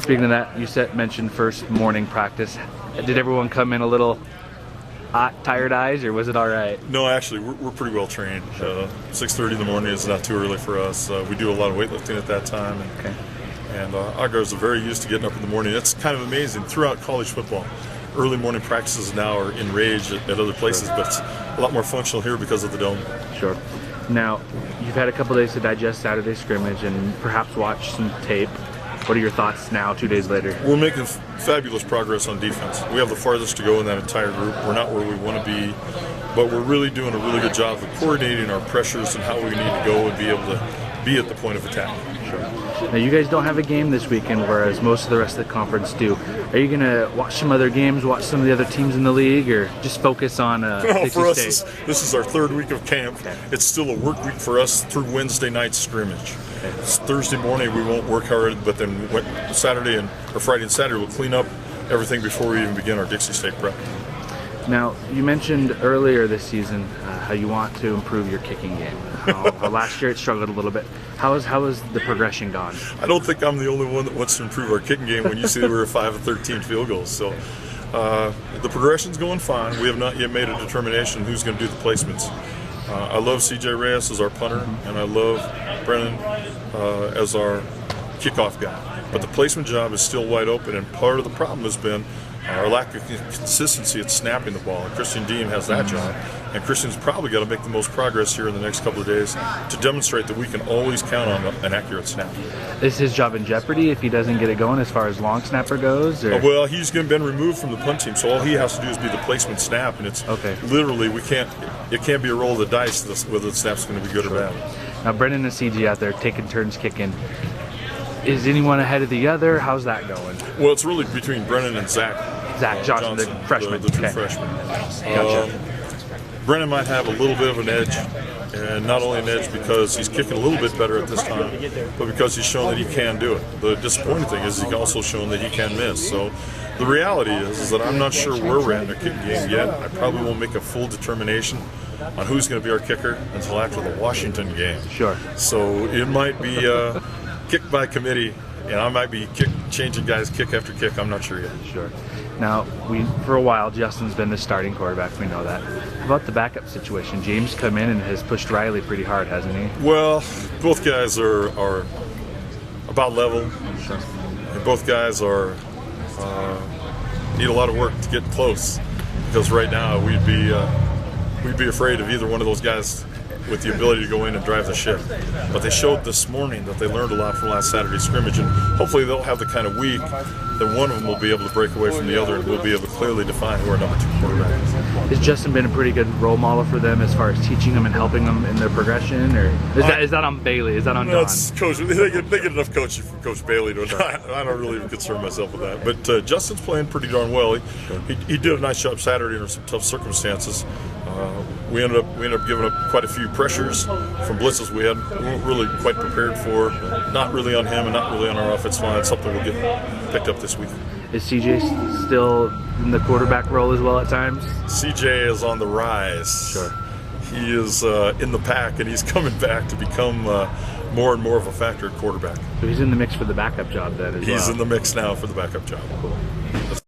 Speaking of that, you mentioned first morning practice. Did everyone come in a little hot, tired eyes, or was it all right? No, actually, we're pretty well trained. 6:30 in the morning is not too early for us. We do a lot of weightlifting at that time, and our guys are very used to getting up in the morning. It's kind of amazing throughout college football. Early morning practices now are enraged at other places, but it's a lot more functional here because of the dome. Sure. Now, you've had a couple days to digest Saturday scrimmage and perhaps watch some tape. What are your thoughts now, 2 days later? We're making fabulous progress on defense. We have the farthest to go in that entire group. We're not where we want to be, but we're really doing a really good job of coordinating our pressures and how we need to go and be able to be at the point of attack. Sure. Now, you guys don't have a game this weekend, whereas most of the rest of the conference do. Are you going to watch some other games, watch some of the other teams in the league, or just focus on No, for us, this is our third week of camp. Okay. It's still a work week for us through Wednesday night scrimmage. Okay. It's Thursday morning we won't work hard, but then Friday and Saturday we'll clean up everything before we even begin our Dixie State prep. Now, you mentioned earlier this season how you want to improve your kicking game. How last year it struggled a little bit. How has the progression gone? I don't think I'm the only one that wants to improve our kicking game when you see that we're 5 of 13 field goals. So the progression's going fine. We have not yet made a determination who's going to do the placements. I love CJ Reyes as our punter, and I love Brennan as our kickoff guy. But the placement job is still wide open, and part of the problem has been our lack of consistency at snapping the ball. And Christian Dean has that job, and Christian's probably got to make the most progress here in the next couple of days to demonstrate that we can always count on an accurate snap. Is his job in jeopardy if he doesn't get it going as far as long snapper goes? Or? Well, he's been removed from the punt team, so all he has to do is be the placement snap, and it's literally it can't be a roll of the dice whether the snap's going to be good or bad. Now, Brennan and CG out there taking turns kicking. Is anyone ahead of the other? How's that going? Well, it's really between Brennan and Zach Johnson, the freshman. The two freshmen. Gotcha. Brennan might have a little bit of an edge, and not only an edge because he's kicking a little bit better at this time, but because he's shown that he can do it. The disappointing thing is he's also shown that he can miss. So the reality is that I'm not sure where we're at in our kicking game yet. I probably won't make a full determination on who's going to be our kicker until after the Washington game. Sure. So it might be kick by committee, and I might be changing guys kick after kick. I'm not sure yet. Sure. Now, for a while, Justin's been the starting quarterback. We know that. How about the backup situation? James come in and has pushed Riley pretty hard, hasn't he? Well, both guys are about level. Sure. And both guys need a lot of work to get close, because right now we'd be afraid of either one of those guys with the ability to go in and drive the ship. But they showed this morning that they learned a lot from last Saturday's scrimmage, and hopefully they'll have the kind of week that one of them will be able to break away from the other, and we'll be able to clearly define who our number 2 quarterback is. Has Justin been a pretty good role model for them as far as teaching them and helping them in their progression, or is that on Bailey? Is that on Don? It's Coach. They get enough coaching from Coach Bailey to I don't really concern myself with that. But Justin's playing pretty darn well. He did a nice job Saturday under some tough circumstances. We ended up giving up quite a few pressures from blitzes we weren't really quite prepared for. Not really on him and not really on our offensive line. Something we'll get picked up this week. Is CJ still in the quarterback role as well at times? CJ is on the rise. Sure. He is in the pack, and he's coming back to become more and more of a factor at quarterback. So he's in the mix for the backup job then as well? He's in the mix now for the backup job. Cool.